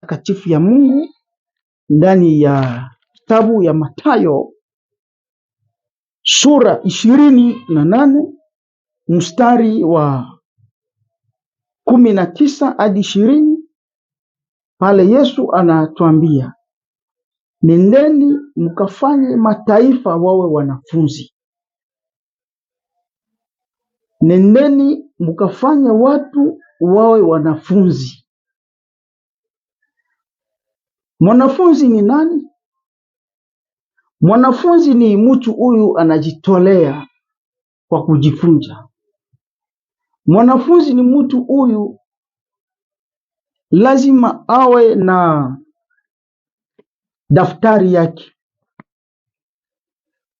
takatifu ya Mungu ndani ya kitabu ya Mathayo sura 28 mstari wa 19 hadi 20. Pale Yesu anatuambia, nendeni mkafanye mataifa wawe wanafunzi. Nendeni mkafanye watu wawe wanafunzi. Mwanafunzi ni nani? Mwanafunzi ni mtu huyu anajitolea kwa kujifunza. Mwanafunzi ni mtu huyu lazima awe na daftari yake.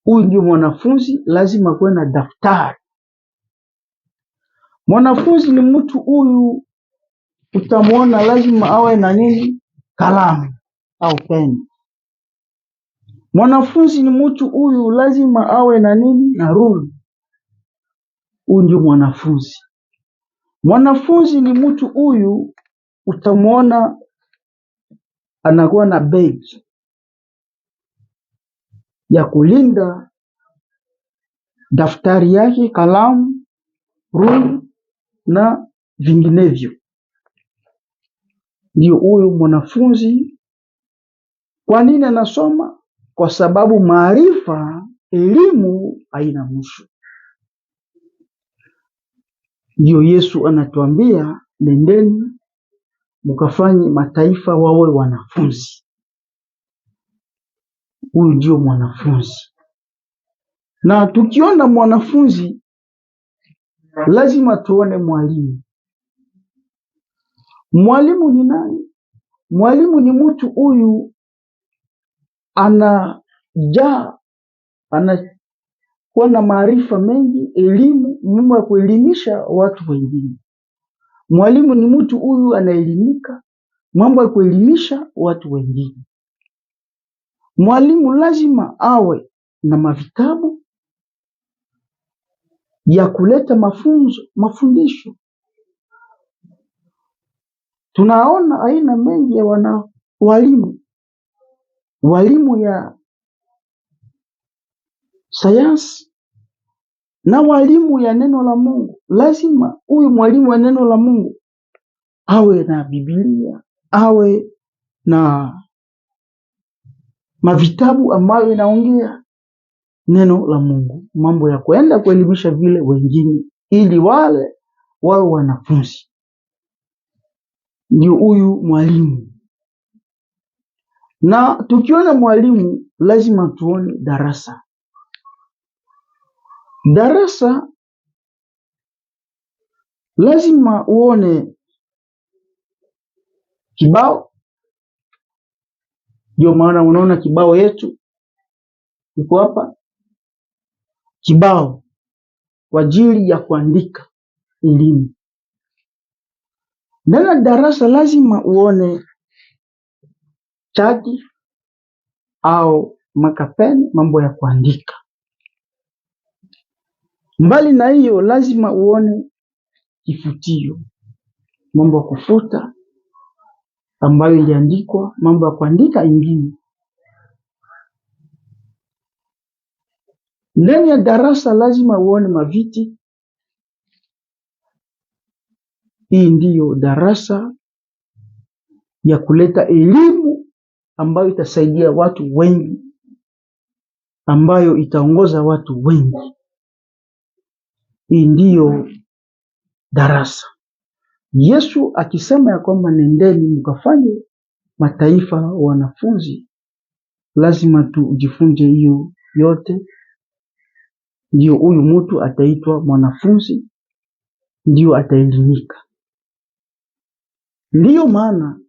Huyu ndio mwanafunzi, lazima kuwe na daftari. Mwanafunzi ni mtu huyu utamwona lazima awe na nini? Kalamu au peni. Mwanafunzi ni mtu huyu lazima awe na nini? Na rula. Huyu ndio mwanafunzi. Mwanafunzi ni mtu huyu utamwona anakuwa na begi ya kulinda daftari yake, kalamu, rula na vinginevyo. Ndio huyu mwanafunzi. Kwa nini anasoma? Kwa sababu maarifa, elimu haina mwisho. Ndio Yesu anatuambia, nendeni mkafanye mataifa wawe wanafunzi. Huyu ndio mwanafunzi. Na tukiona mwanafunzi lazima tuone mwalimu. Mwalimu ni nani? Mwalimu ni mtu huyu anakuwa na maarifa mengi, elimu, nyuma ya kuelimisha watu wengine. Mwalimu ni mtu huyu anaelimika, mambo ya kuelimisha watu wengine. Mwalimu lazima awe na mavitabu ya kuleta mafundisho. Tunaona aina mengi ya walimu. Walimu ya sayansi na walimu ya neno la Mungu. Lazima huyu mwalimu wa neno la Mungu awe na Biblia, awe na mavitabu ambayo inaongea neno la Mungu, mambo ya kuenda kuelimisha vile wengine, ili wale wawe wanafunzi. Ndio huyu mwalimu. Na tukiona mwalimu lazima tuone darasa. Darasa lazima uone kibao. Ndio maana unaona kibao yetu iko hapa. Kibao kwa ajili ya kuandika elimu. Ndani ya darasa lazima uone chaki au makapeni, mambo ya kuandika. Mbali na hiyo lazima uone kifutio, mambo ya kufuta ambayo iliandikwa, mambo ya kuandika ingine. Ndani ya darasa lazima uone maviti. Hii ndiyo darasa ya kuleta elimu ambayo itasaidia watu wengi, ambayo itaongoza watu wengi. Hii ndiyo darasa. Yesu akisema ya kwamba nendeni mkafanye mataifa wanafunzi, lazima tujifunze hiyo yote. Ndio huyu mtu ataitwa mwanafunzi, ndio ataelimika. Ndiyo maana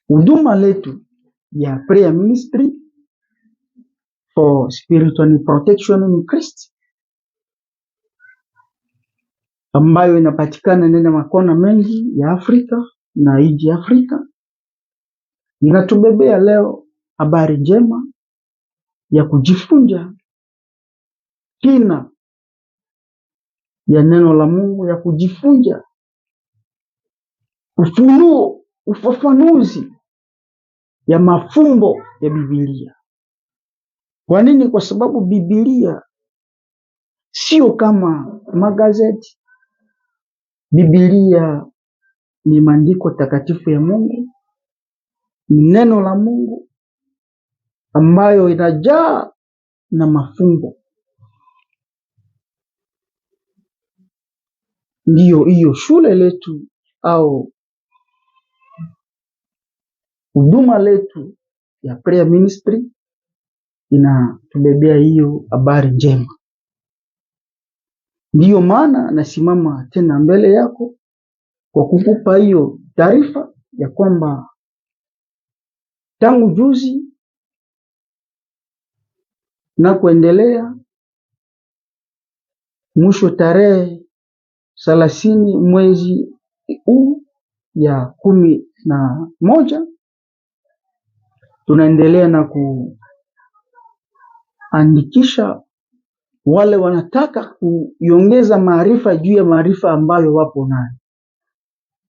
huduma letu ya prayer ministry for spiritual protection in Christ, ambayo inapatikana ndani ya makona mengi ya Afrika na nje ya Afrika, inatubebea leo habari njema ya kujifunza kina ya neno la Mungu, ya kujifunza ufunuo, ufafanuzi ya mafumbo ya Biblia. Kwa nini? Kwa sababu Biblia sio kama magazeti. Biblia ni maandiko takatifu ya Mungu, ni neno la Mungu ambayo inajaa na mafumbo. Ndiyo hiyo shule letu au huduma letu ya prayer ministry inatubebea hiyo habari njema. Ndiyo maana nasimama tena mbele yako kwa kukupa hiyo taarifa ya kwamba tangu juzi na kuendelea, mwisho tarehe 30 mwezi huu ya 11, tunaendelea na kuandikisha wale wanataka kuiongeza maarifa juu ya maarifa ambayo wapo nayo.